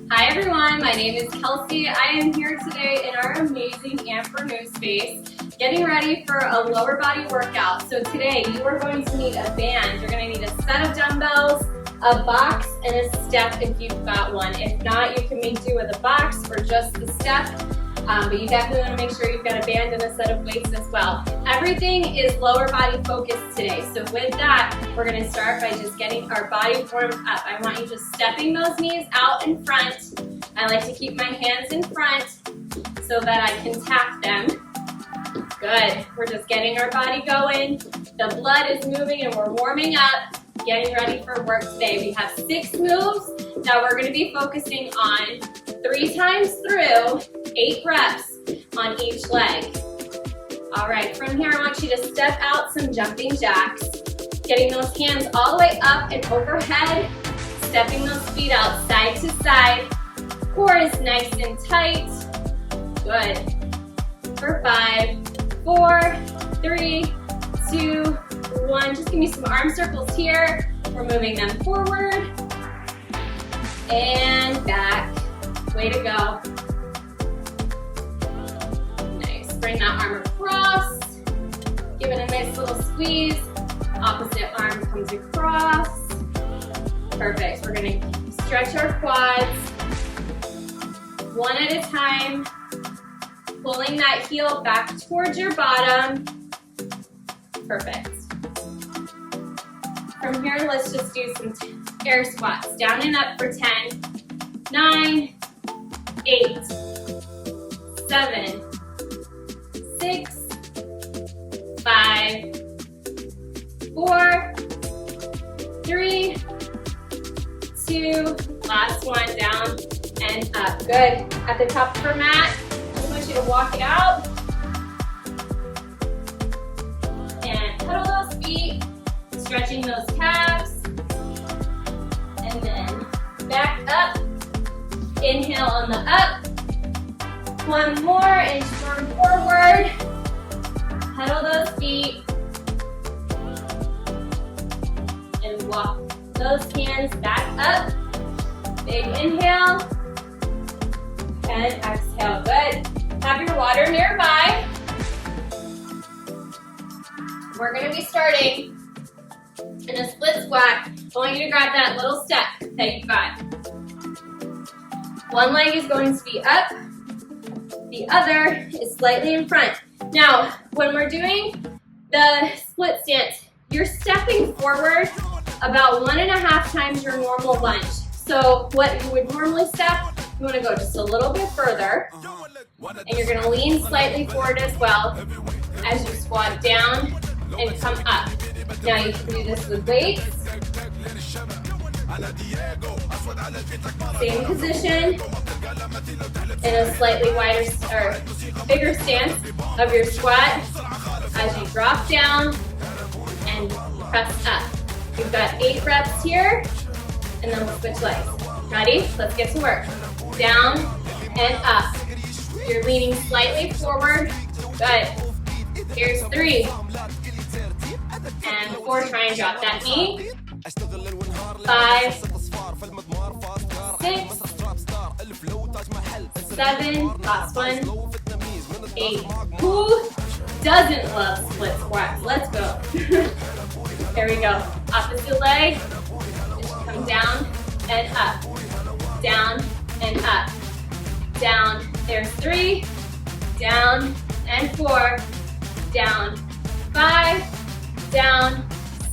Hi everyone, my name is Kelsey. I am here today in our amazing afternoon space, getting ready for a lower body workout. So today you are going to need a band. You're going to need a set of dumbbells, a box, and a step if you've got one. If not, you can make do with a box or just the step. But you definitely want to make sure you've got a band and a set of weights as well. Everything is lower body focused today. So with that, we're going to start by just getting our body warmed up. I want you just stepping those knees out in front. I like to keep my hands in front so that I can tap them. Good. We're just getting our body going. The blood is moving and we're warming up, getting ready for work today. We have 6 moves that we're going to be focusing on 3 times through, 8 reps on each leg. All right, from here I want you to step out some jumping jacks, getting those hands all the way up and overhead, stepping those feet out side to side. Core is nice and tight. Good. For 5, 4, 3, 2, 1. Just give me some arm circles here. We're moving them forward and back. Way to go. Nice. Bring that arm across. Give it a nice little squeeze. Opposite arm comes across. Perfect. We're going to stretch our quads. One at a time. Pulling that heel back towards your bottom. Perfect. From here, let's just do some air squats. Down and up for 10, 9, 8, 7, 6, 5, 4, 3, 2, last one, down and up. Good. At the top of our mat, I want you to walk it out. And pedal those feet, stretching those calves. And then back up. Inhale on the up. One more, inch forward. Pedal those feet. And walk those hands back up. Big inhale. And exhale. Good. Have your water nearby. We're going to be starting in a split squat. I want you to grab that little step that you've got. One leg is going to be up, the other is slightly in front. Now, when we're doing the split stance, you're stepping forward about 1.5 times your normal lunge. So what you would normally step, you want to go just a little bit further, and you're going to lean slightly forward as well as you squat down and come up. Now you can do this with weights. Same position in a slightly wider or bigger stance of your squat as you drop down and press up. We've got 8 reps here, and then we'll switch legs. Ready? Let's get to work. Down and up. You're leaning slightly forward. Good. Here's 3 and 4. Try and drop that knee. 5, 6, 7, last one, 8. Who doesn't love split squats? Let's go. Here we go. Opposite leg. Just come down and up. Down and up. Down. There's 3. Down and 4. Down. 5. Down.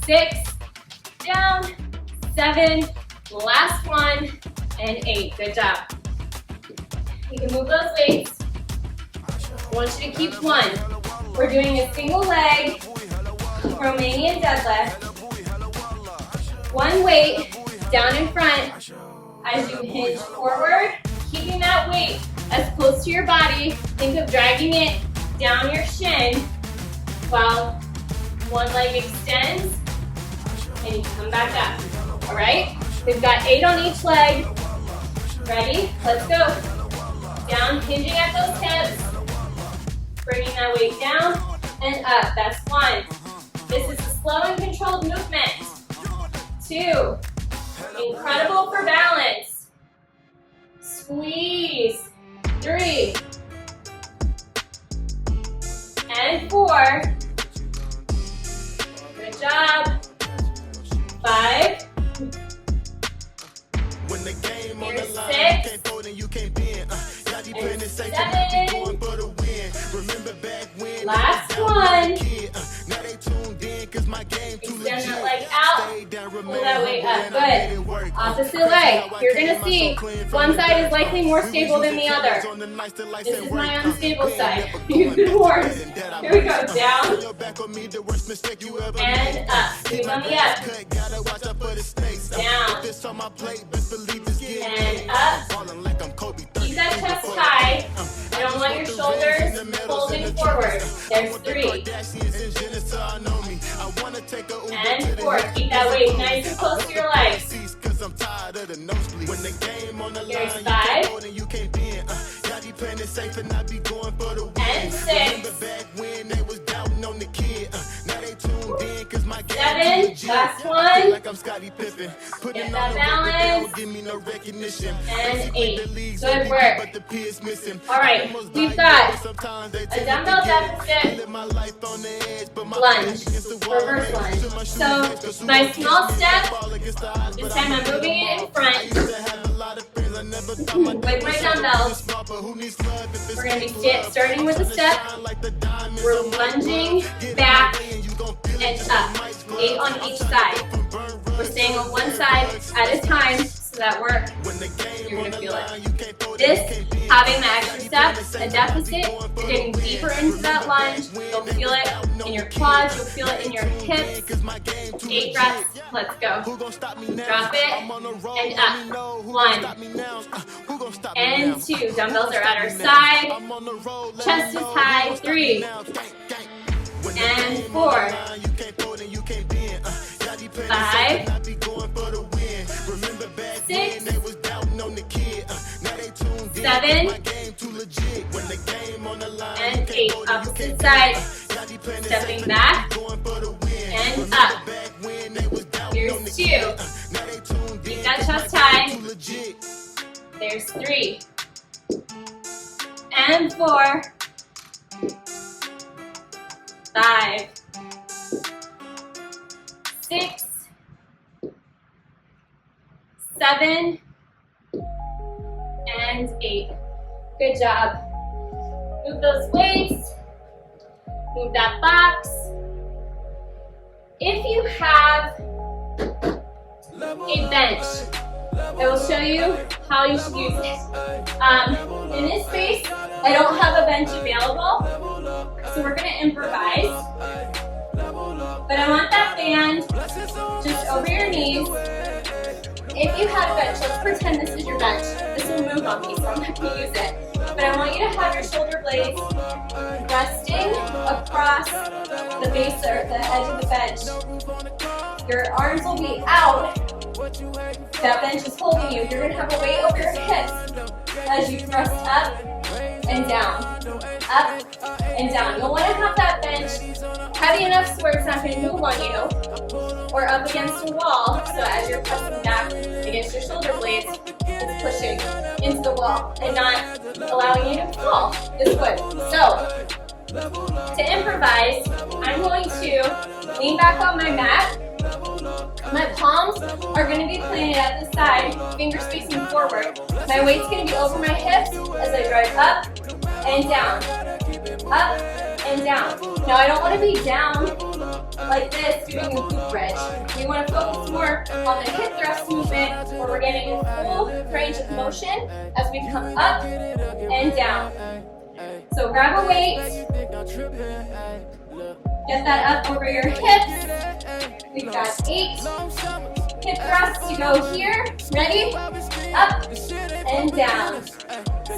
6. Down. 7. Last one. And 8. Good job. You can move those weights. I want you to keep one. We're doing a single leg Romanian deadlift. One weight down in front as you hinge forward, keeping that weight as close to your body. Think of dragging it down your shin while one leg extends and you come back up. All right? We've got 8 on each leg. Ready? Let's go. Down, hinging at those hips. Bringing that weight down and up. That's 1. This is a slow and controlled movement. 2. Incredible for balance. Squeeze. 3. And 4. Good job. 5. Here's 6. And 7. Last one. Extend that leg out. Pull that weight up. Good. Opposite leg. You're going to see one side is likely more stable than the other. This is my unstable side. You've been warned. Here we go. Down. And up. Squeeze on the up. Down. And up. Keep that chest high. You don't want your shoulders folding forward. There's 3. And 4. Keep that weight nice and close to your legs. Here's 5. And 6. 7. Last one. Get that balance. And 8. Good work. Alright, we've got a dumbbell deficit lunge, reverse lunge. So my small step, this time I'm moving it in front with my dumbbells. We're going to be starting with a step. We're lunging back and up. 8 on each side. We're staying on one side at a time so that you're going to feel it. This, having the extra step, a deficit, you're getting deeper into that lunge. You'll feel it in your quads, you'll feel it in your hips. 8 reps, let's go. Drop it, and up. 1, and 2. Dumbbells are at our side. Chest is high. 3, and 4. 5, 6, 7, and 8. Opposite side. Stepping back and up. Here's 2. Keep that chest high. There's 3. And 4. 5, 6, 7, and 8. Good job. Move those weights. Move that box. If you have a bench, I will show you how you should use it. In this space, I don't have a bench available, so we're going to improvise. But I want that band just over your knees. If you have a bench, let's pretend this is your bench. This will move on me, so I'm not going to use it. But I want you to have your shoulder blades resting across the base or the edge of the bench. Your arms will be out. That bench is holding you. You're going to have a weight over your hips as you thrust up and down. Up and down. You'll want to have that bench heavy enough so where it's not going to move on you, or up against a wall, so as you're pressing back against your shoulder blades, it's pushing into the wall and not allowing you to fall. This would. So, to improvise, I'm going to lean back on my mat. My palms are going to be planted at the side, fingers facing forward. My weight's going to be over my hips as I drive up and down. Up and down. Now I don't want to be down like this doing a glute bridge. We want to focus more on the hip thrust movement where we're getting a full range of motion as we come up and down. So grab a weight. Get that up over your hips. We've got 8 hip thrusts to go here. Ready? Up and down.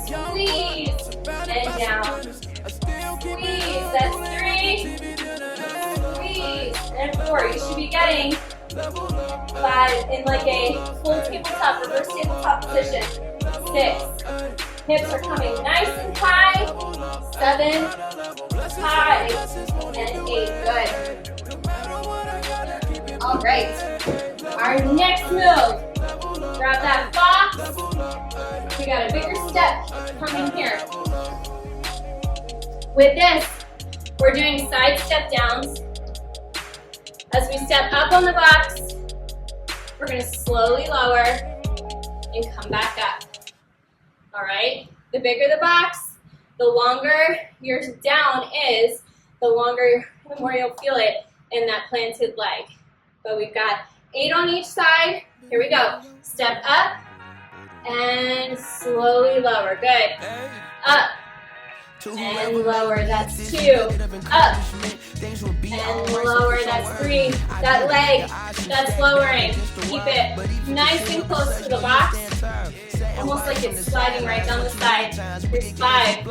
Squeeze and down. Squeeze. That's 3. Squeeze and 4. You should be getting 5 in like a full tabletop, reverse tabletop position. 6. Hips are coming nice and high. 7, 5, and 8. Good. All right. Our next move. grab that box. We got a bigger step coming here. With this, we're doing side step downs. As we step up on the box, we're going to slowly lower and come back up. All right? The bigger the box, the longer your down is, the more you'll feel it in that planted leg. But we've got 8 on each side. Here we go. Step up and slowly lower. Good. Up and lower. That's 2. Up and lower. That's 3. That leg, that's lowering. Keep it nice and close to the box. Almost like it's sliding right down the side. Here's 5.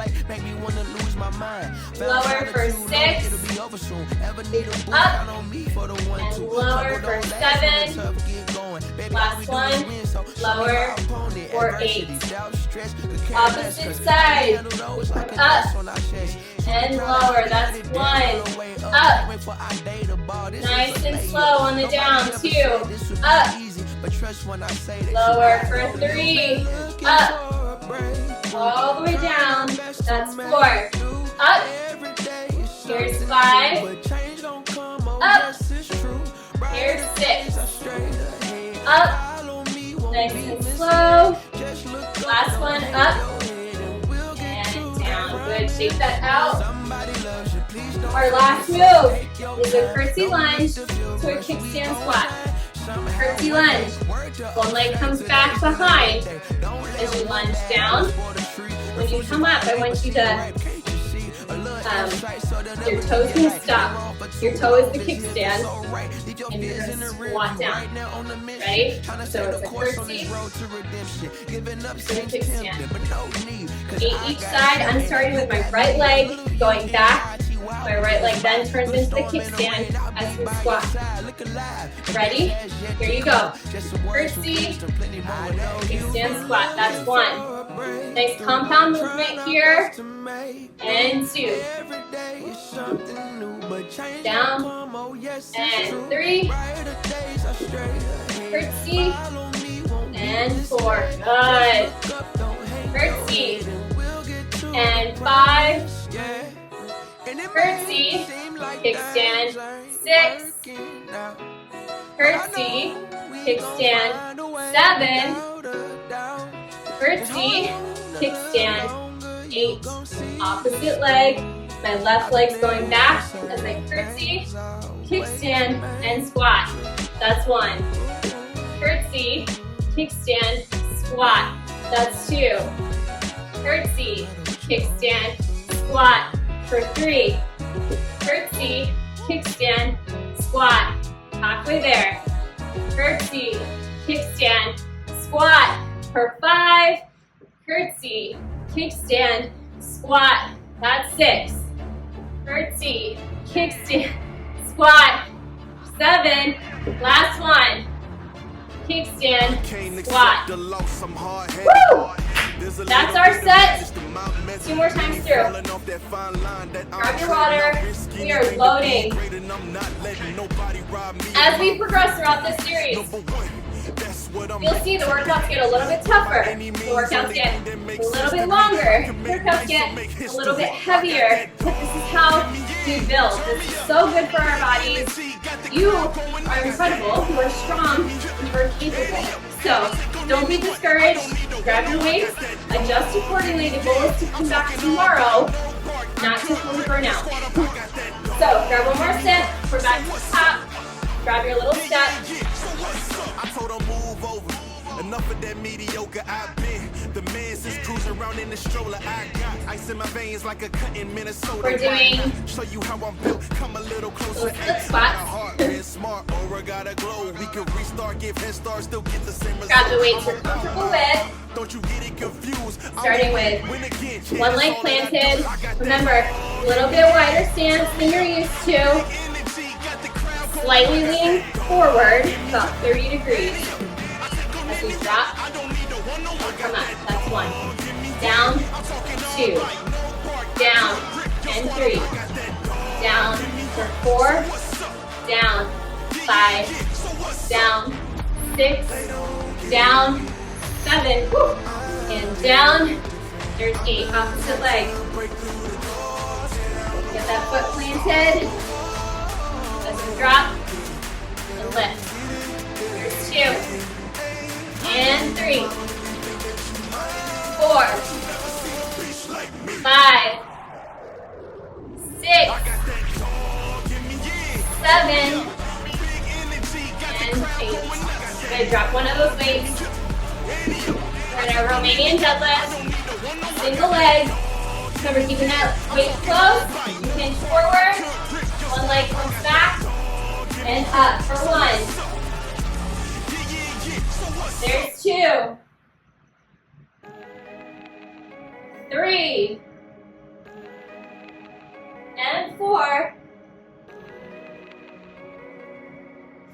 Lower for 6. Up and lower for 7. Last one. Lower for 8. Opposite side. Up and lower. That's 1. Up. Nice and slow on the down. 2. Up. Lower for 3. Up. All the way down. That's 4. Up. Here's 5. Up. Here's 6. Up. Nice and slow. Last one. Up. And down. Good. Shake that out. Our last move is a curtsy lunge to a kickstand squat. Curtsy lunge. One leg comes back behind as you lunge down. When you come up, I want you to, your toe's going to stop. Your toe is the kickstand, and you're going to squat down. Ready? So it's a curtsy to a kickstand. 8 each side. I'm starting with my right leg, going back. My right leg then turns into the kickstand as we squat. Ready? Here you go. Curtsy, kickstand squat. That's 1. Nice compound movement here. And 2. Down. And 3. Curtsy. And 4. Good. Curtsy. And 5. Curtsy, kickstand, 6, curtsy, kickstand, 7, curtsy, kickstand, 8, opposite leg, my left leg's going back as I curtsy, kickstand, and squat. That's 1. Curtsy, kickstand, squat. That's 2. Curtsy, kickstand, squat. For 3, curtsy, kickstand, squat, halfway there. Curtsy, kickstand, squat. For 5, curtsy, kickstand, squat. That's 6. Curtsy, kickstand, squat. 7, last one. Kickstand, squat. Woo! That's our set. 2 more times through. Grab your water. We are loading. As we progress throughout this series, you'll see the workouts get a little bit tougher. The workouts get a little bit longer. The workouts get a little bit heavier. But this is how we build. This is so good for our bodies. You are incredible. You are strong. You are capable. So don't be discouraged. Grab your weights. Adjust accordingly. The goal is to come back tomorrow, not to fully burn out. So grab one more step. We're back to the top. Grab your little step. Enough of that mediocre I've been. The man since cruising around in the stroller. I got ice in my veins like a cut in Minnesota. We're doing show you how I'm built. Come a little closer. split squats. Smart, aura got a glow. We can restart, give head start, still get the same result. Grab the weights you're comfortable with. Don't you get it confused. Starting with one leg planted. Remember, a little bit wider stance than you're used to. Slightly lean forward, about 30 degrees. As we drop, come up. That's 1. Down, 2. Down, and 3. Down for 4. Down, 5. Down, 6. down, 7, woo, and down, there's 8, opposite leg. Get that foot planted, as we drop, and lift. There's 2, and 3, 4, 5, 6, 7, and 8. We're going to drop one of those weights. We're in our Romanian deadlift, single leg. Remember, keeping that weight close. You hinge forward, one leg comes back, and up for 1. There's 2, 3, and 4,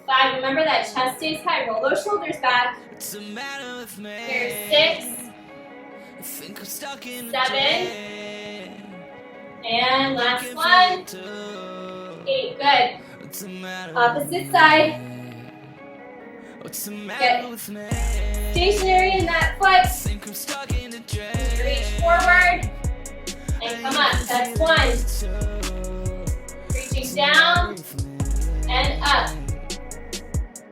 5. Remember that chest stays high. Roll those shoulders back. Here's 6, 7, and last one, 8. Good. Opposite side. Get stationary in that foot. Reach forward and come up. That's 1. Reaching down and up.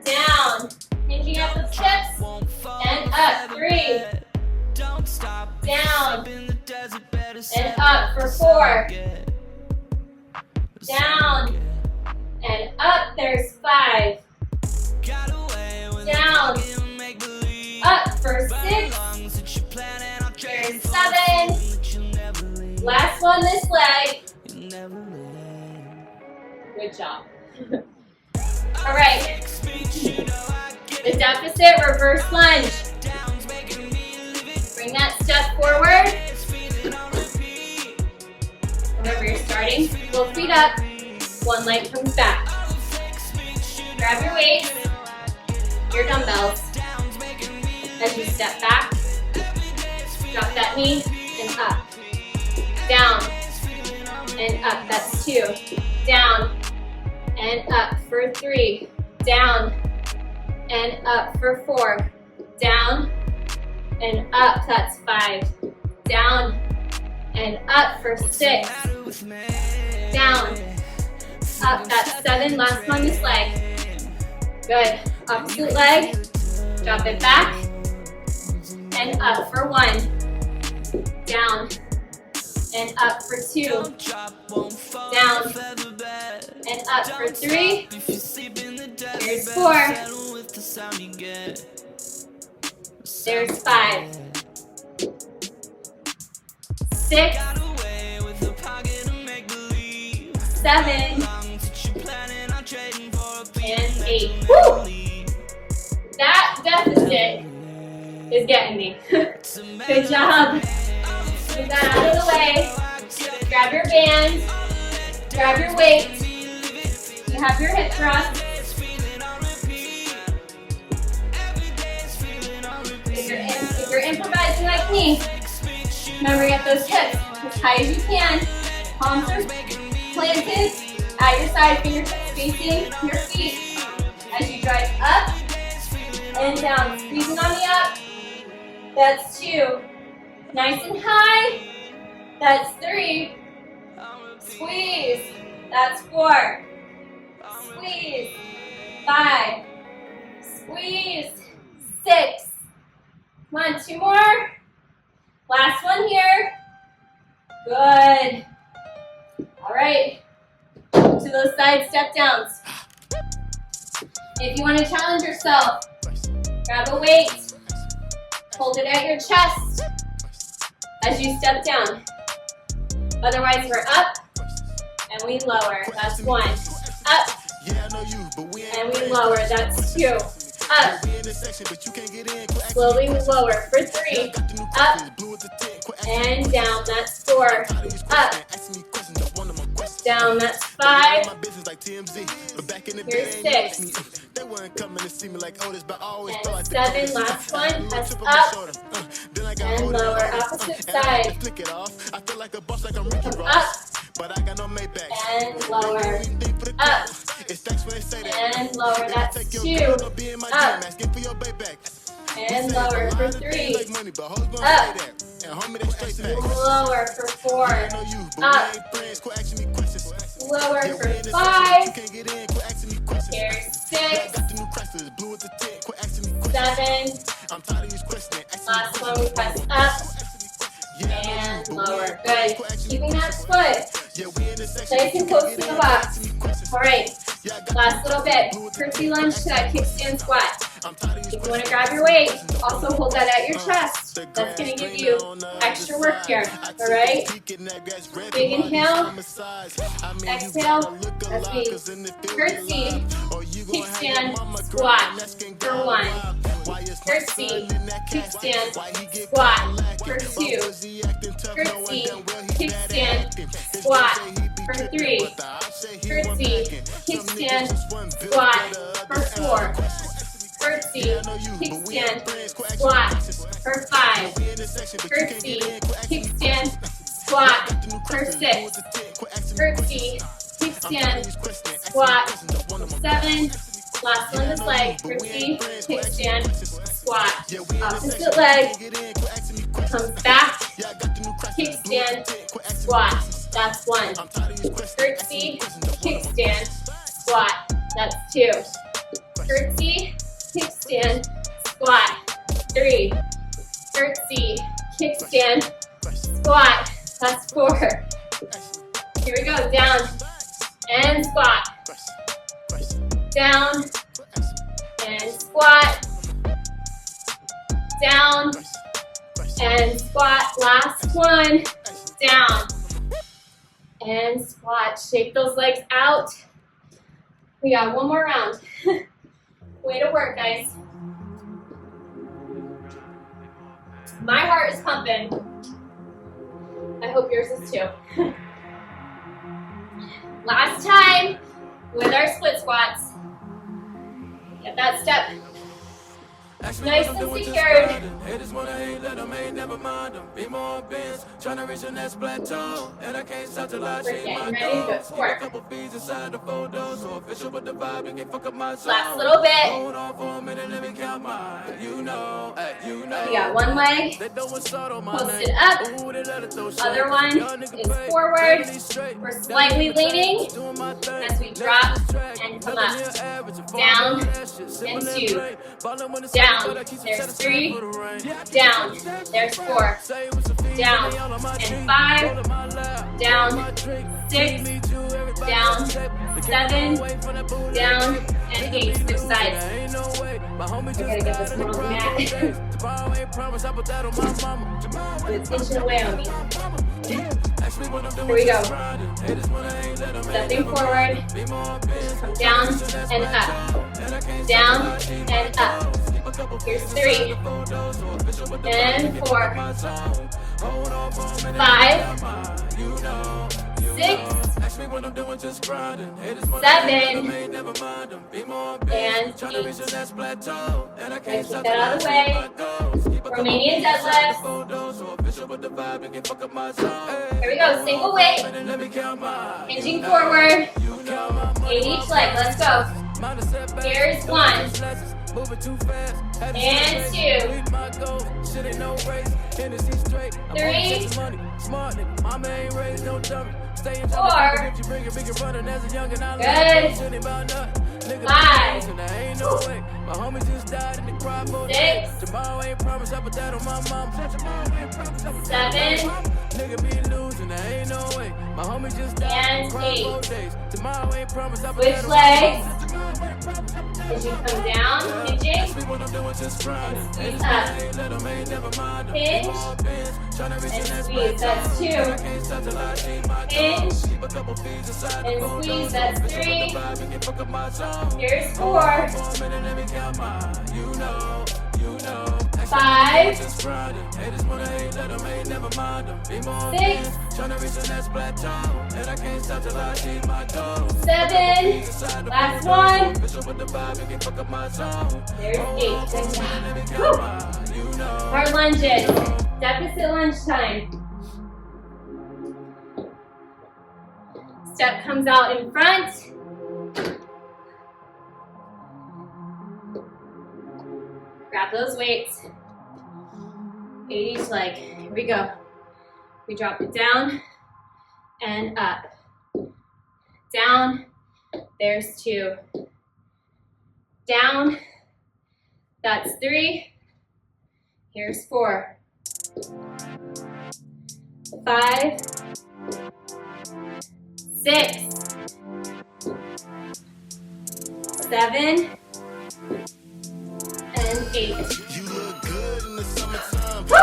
Down. Hinging at the tips and up. 3. Down and up for 4. Down and up. There's 5. Down, up for 6. There's 7. Last one this leg. Good job. All right. The deficit reverse lunge. Bring that step forward. Remember, you're starting both feet up. One leg comes back. Grab your weights, your dumbbells. As you step back, drop that knee and up. Down and up. That's 2. Down and up for 3. Down and up for 4. Down and up. That's 5. Down and up for 6. Down, up. That's 7. Last one this leg. Good. Opposite leg. Drop it back and up for 1. Down and up for 2. Down and up for 3. Here's 4. There's 5. 6. 7. And 8. Woo! That deficit is getting me. Good job. Move that out of the way. Grab your band. Grab your weight. You have your hip thrust. If you're improvising like me, remember, get those hips as high as you can. Palms are planted at your side, fingertips facing your feet. As you drive up and down, squeezing on the up. That's 2. Nice and high. That's 3. Squeeze. That's 4. Squeeze. 5. Squeeze. 6. Come on, 2 more. Last one here. Good. All right. To those side step downs. If you want to challenge yourself, grab a weight, hold it at your chest as you step down. Otherwise, we're up and we lower. That's 1. Up and we lower. That's 2. Up. Slowly lower for 3. Up and down. That's 4. Up. Down. That's 5. Here's 6. And 7. Last one. That's up and lower. Opposite side. Come up and lower. Up and lower. That's 2. Up And lower for 3. Up. Lower for 4. Up. Lower for 5. Here's 6. 7. Last one, we press up and lower. Good. Keeping that foot nice and close to the box. All right. Last little bit. Curtsy lunge to that kickstand squat. If you want to grab your weight, also hold that at your chest. That's going to give you extra work here. All right. Big inhale. Exhale. That's me. Curtsy, kickstand, squat for 1. Curtsy, kickstand, squat for 2. Curtsy, kickstand, squat for 3. Curtsy, kickstand, squat for 4. Curtsy, kickstand, squat for 5. Curtsy, kickstand, squat for 6. Curtsy, kickstand, squat, 7. Last one this leg. Curtsy, kickstand, squat. Opposite leg. Comes back. Kickstand, squat. That's 1. Curtsy, kickstand, squat. That's 2. Curtsy, kickstand, squat. 3. Curtsy, kickstand, squat. That's 4. Here we go. Down and squat. Down and squat. Down and squat. Last one. Down and squat. Shake those legs out. We got one more round. Way to work, guys. My heart is pumping. I hope yours is too. Last time with our split squats. Get that step nice and secured. Haters wanna hate, let them hate, never mind them. Be more bins, trying to reach the next plateau. And I can't stop till I see my goals. A couple fees inside the photos, so official with the vibe, you can't fuck up my soul. Last little bit. Hold on for a minute, let me count mine. You know. We got one leg posted up. Other one is forward. We're slightly leaning as we drop and come up. Down and 2. Down. There's 3. Down. There's 4. Down and 5. Down. 6. Down. 7. Down and 8. Switch sides. I gotta get this one on the mat. It's inching away on me. Here we go. Stepping forward. Come down and up. Down and up. Here's 3. And 4. 5. 6. 7 and 8. Gotta keep that out of the way. Romanian deadlift. Here we go, single weight. Hinging forward. 8 each leg, let's go. Here's 1. And 2. 3. 4. Good. 5. 6. 7. And 8. Switch legs. As you come down, hinging, and squeeze up. Hinge, and squeeze, that's 2. Hinge, and squeeze, that's 3. Here's 4. 5. 6. 7. Last one. There's 8. Good job. Hard lunges. Deficit lunge time. Step comes out in front. Grab Grab those weights. 8 each leg. Here we go. We drop it down and up. Down. There's 2. Down. That's 3. Here's 4. 5. 6. 7. And 8. Woo!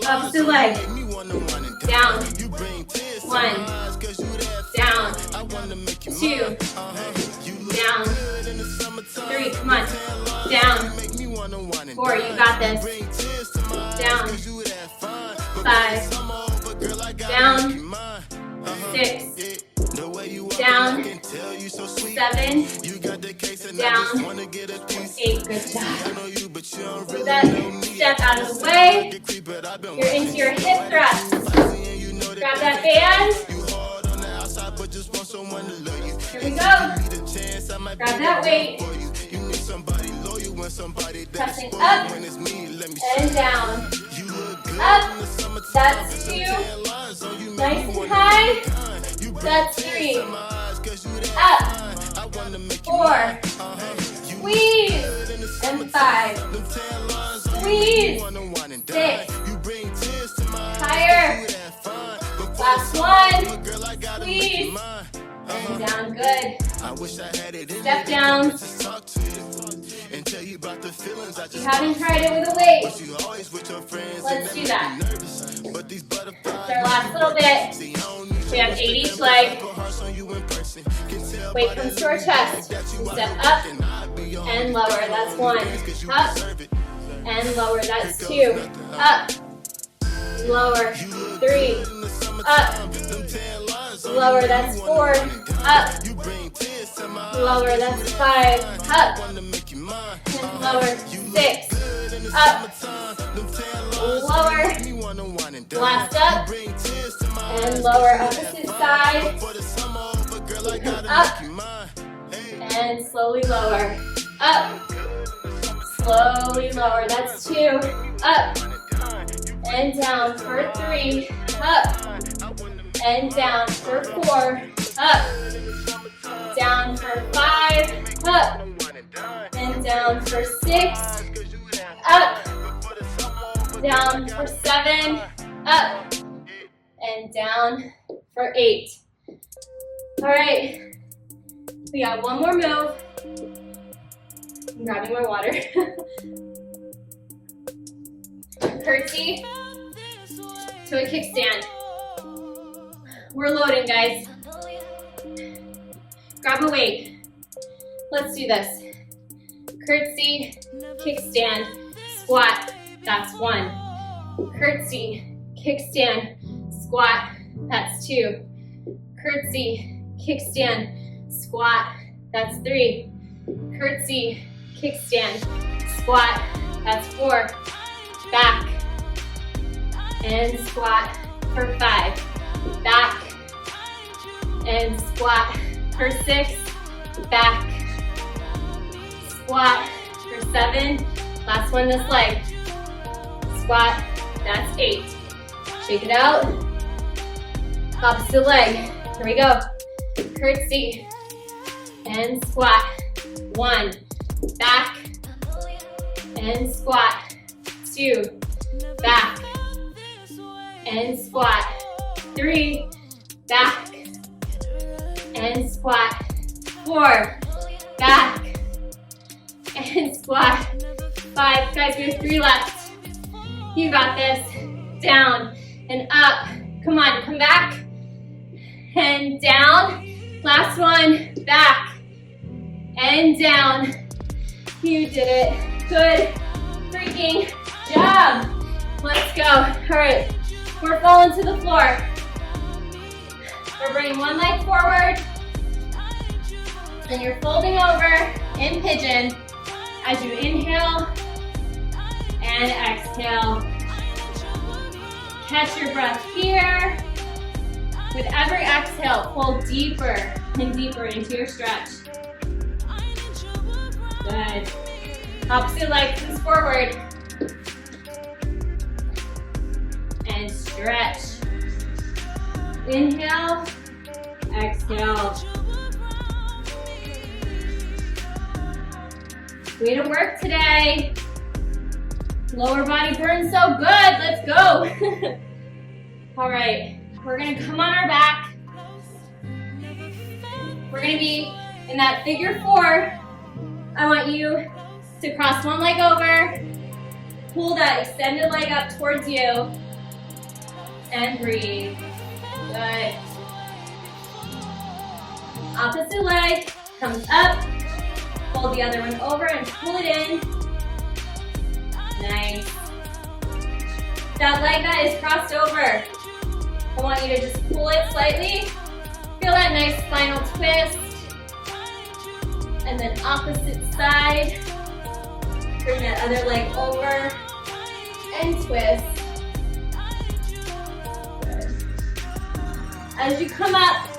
Opposite leg. Down. 1. Down. 2. Down. 3. Come on. Down. 4. You got this. Down. 5. Down. 6. Down. 7. Down. 8. Good job. Move that step out of the way. You're into your hip thrust. Grab that band. Here we go. Grab that weight. Pressing up and down. Up. That's 2. Nice and high. That's 3. Up. 4. Squeeze. And 5. Squeeze. 6. Higher. Last 1. Squeeze. And down. Good. Step down. If you haven't tried it with a weight, let's do that. It's our last little bit. We have 8 each leg. Weight comes to our chest. We step up and lower. That's 1. Up and lower. That's 2. Up. Lower. 3. Up. Lower. That's 4. Up. Lower. That's 5. Up. And lower. 6. Up. Lower. Last up. And lower. Opposite side. Up. And slowly lower. Up. Slowly lower. That's 2. Up. And down for 3. Up. And down for 4. Up. Down for 5. Up. And down for 6. Up. Down for 7. Up. And down for 8. All right. We got one more move. I'm grabbing my water. Curtsy to a kickstand. We're loading, guys. Grab a weight. Let's do this. Curtsy, kickstand, squat. That's 1. Curtsy, kickstand, squat. That's 2. Curtsy, kickstand, squat. That's 3. Curtsy, kickstand, squat. That's 4. Back and squat for 5. Back and squat for 6. Back. Squat for 7. Last one this leg. Squat. That's 8. Shake it out. Opposite leg. Here we go. Curtsy and squat. 1. Back and squat. 2. Back and squat. 3. Back and squat. 4. Back and squat. 5. Guys, we have 3 left. You got this. Down and up. Come on, come back and down. Last one. Back and down. You did it. Good freaking job. Let's go. All right, we're falling to the floor. We're bringing one leg forward. Then you're folding over in pigeon as you inhale and exhale. Catch your breath here. With every exhale, pull deeper and deeper into your stretch. Good. Opposite leg comes forward. And stretch. Inhale, exhale. Way to work today. Lower body burns so good. Let's go. All right, we're gonna come on our back. We're gonna be in that figure four. I want you to cross one leg over, pull that extended leg up towards you, and breathe. Good. Opposite leg comes up, fold the other one over and pull it in. Nice. That leg that is crossed over, I want you to just pull it slightly. Feel that nice spinal twist. And then opposite side. Bring that other leg over and twist. Good. As you come up,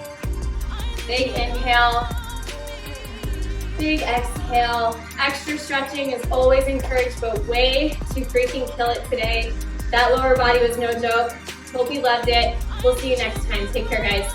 big inhale, big exhale. Extra stretching is always encouraged, but way to freaking kill it today. That lower body was no joke. Hope you loved it. We'll see you next time. Take care, guys.